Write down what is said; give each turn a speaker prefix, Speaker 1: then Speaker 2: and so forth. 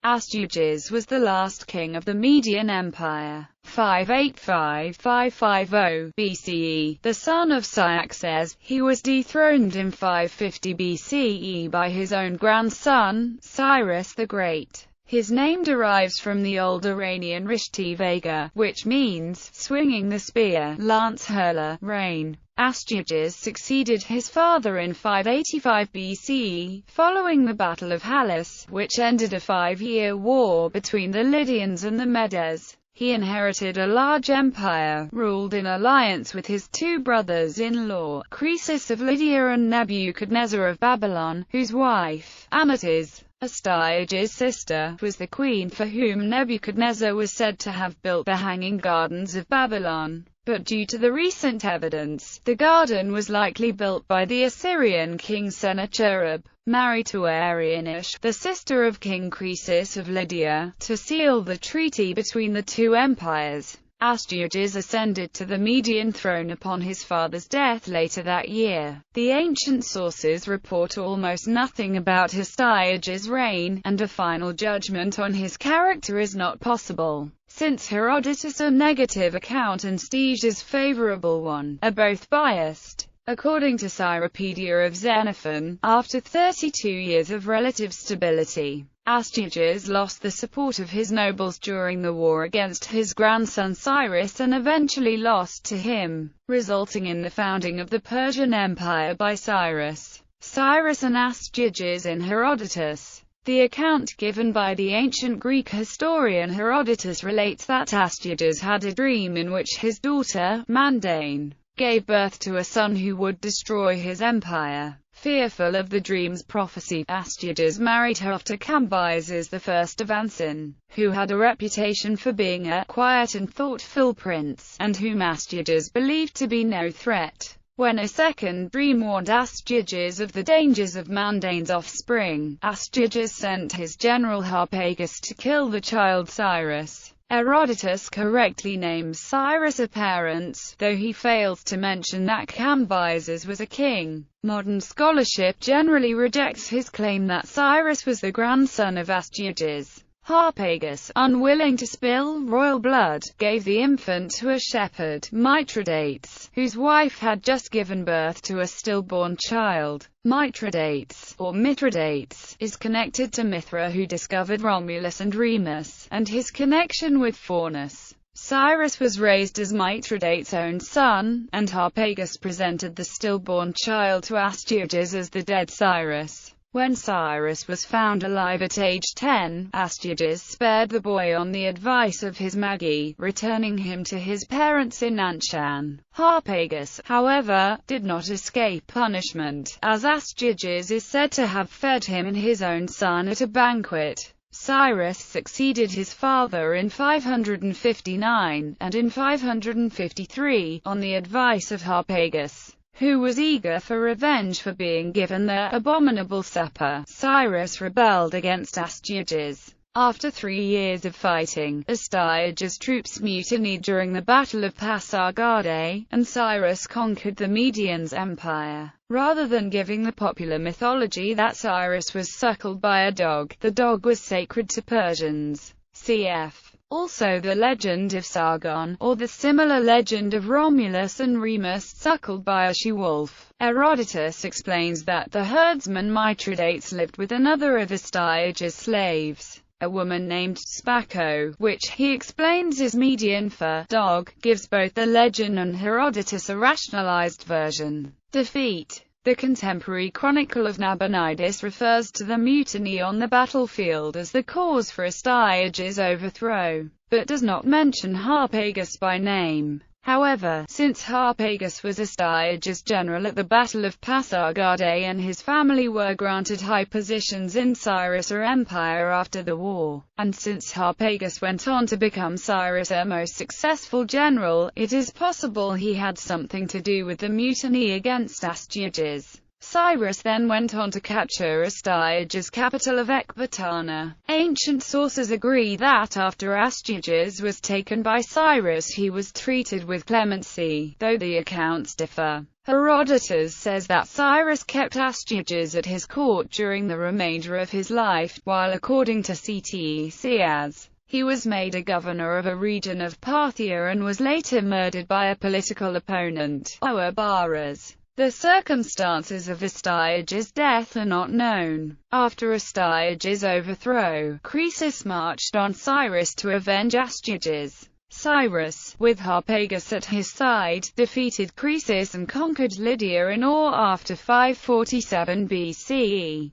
Speaker 1: Astyages was the last king of the Median Empire, 585–550 BCE, the son of Astyages. He was dethroned in 550 BCE by his own grandson, Cyrus the Great. His name derives from the old Iranian Rishti Vega, which means swinging the spear, lance hurler, rein. Astyages succeeded his father in 585 BCE, following the Battle of Halys, which ended a 5-year war between the Lydians and the Medes. He inherited a large empire, ruled in alliance with his two brothers-in-law, Croesus of Lydia and Nebuchadnezzar of Babylon, whose wife, Amytis, Astyages' sister, was the queen for whom Nebuchadnezzar was said to have built the Hanging Gardens of Babylon. But due to the recent evidence, the garden was likely built by the Assyrian king Sennacherib, married to Arianish, the sister of King Croesus of Lydia, to seal the treaty between the two empires. Astyages ascended to the Median throne upon his father's death later that year. The ancient sources report almost nothing about Astyages' reign, and a final judgment on his character is not possible, since Herodotus' negative account and Astyages' favorable one are both biased. According to Cyropedia of Xenophon, after 32 years of relative stability, Astyages lost the support of his nobles during the war against his grandson Cyrus and eventually lost to him, resulting in the founding of the Persian Empire by Cyrus. Cyrus and Astyages in Herodotus. The account given by the ancient Greek historian Herodotus relates that Astyages had a dream in which his daughter, Mandane, gave birth to a son who would destroy his empire. Fearful of the dream's prophecy, Astyages married her off to Cambyses I of Ansin, who had a reputation for being a quiet and thoughtful prince, and whom Astyages believed to be no threat. When a second dream warned Astyages of the dangers of Mandane's offspring, Astyages sent his general Harpagus to kill the child Cyrus. Herodotus correctly names Cyrus a parent, though he fails to mention that Cambyses was a king. Modern scholarship generally rejects his claim that Cyrus was the grandson of Astyages. Harpagus, unwilling to spill royal blood, gave the infant to a shepherd, Mithridates, whose wife had just given birth to a stillborn child. Mithridates, or Mithridates, is connected to Mithra, who discovered Romulus and Remus, and his connection with Faunus. Cyrus was raised as Mithridates' own son, and Harpagus presented the stillborn child to Astyages as the dead Cyrus. When Cyrus was found alive at age 10, Astyages spared the boy on the advice of his Magi, returning him to his parents in Anshan. Harpagus, however, did not escape punishment, as Astyages is said to have fed him and his own son at a banquet. Cyrus succeeded his father in 559, and in 553, on the advice of Harpagus, who was eager for revenge for being given the abominable supper. Cyrus rebelled against Astyages. After 3 years of fighting, Astyages' troops mutinied during the Battle of Pasargadae, and Cyrus conquered the Medians' empire. Rather than giving the popular mythology that Cyrus was suckled by a dog, the dog was sacred to Persians. Cf. Also the legend of Sargon, or the similar legend of Romulus and Remus suckled by a she-wolf. Herodotus explains that the herdsman Mithridates lived with another of Astyages' slaves, a woman named Spako, which he explains is Median for dog, gives both the legend and Herodotus a rationalized version. Defeat. The contemporary Chronicle of Nabonidus refers to the mutiny on the battlefield as the cause for Astyages' overthrow, but does not mention Harpagus by name. However, since Harpagus was Astyages' general at the Battle of Pasargadae and his family were granted high positions in Cyrus' empire after the war, and since Harpagus went on to become Cyrus' most successful general, it is possible he had something to do with the mutiny against Astyages. Cyrus then went on to capture Astyages, capital of Ecbatana. Ancient sources agree that after Astyages was taken by Cyrus he was treated with clemency, though the accounts differ. Herodotus says that Cyrus kept Astyages at his court during the remainder of his life, while according to Ctesias, he was made a governor of a region of Parthia and was later murdered by a political opponent, Ouabaras. The circumstances of Astyages' death are not known. After Astyages' overthrow, Croesus marched on Cyrus to avenge Astyages. Cyrus, with Harpagus at his side, defeated Croesus and conquered Lydia in Or after 547 BCE.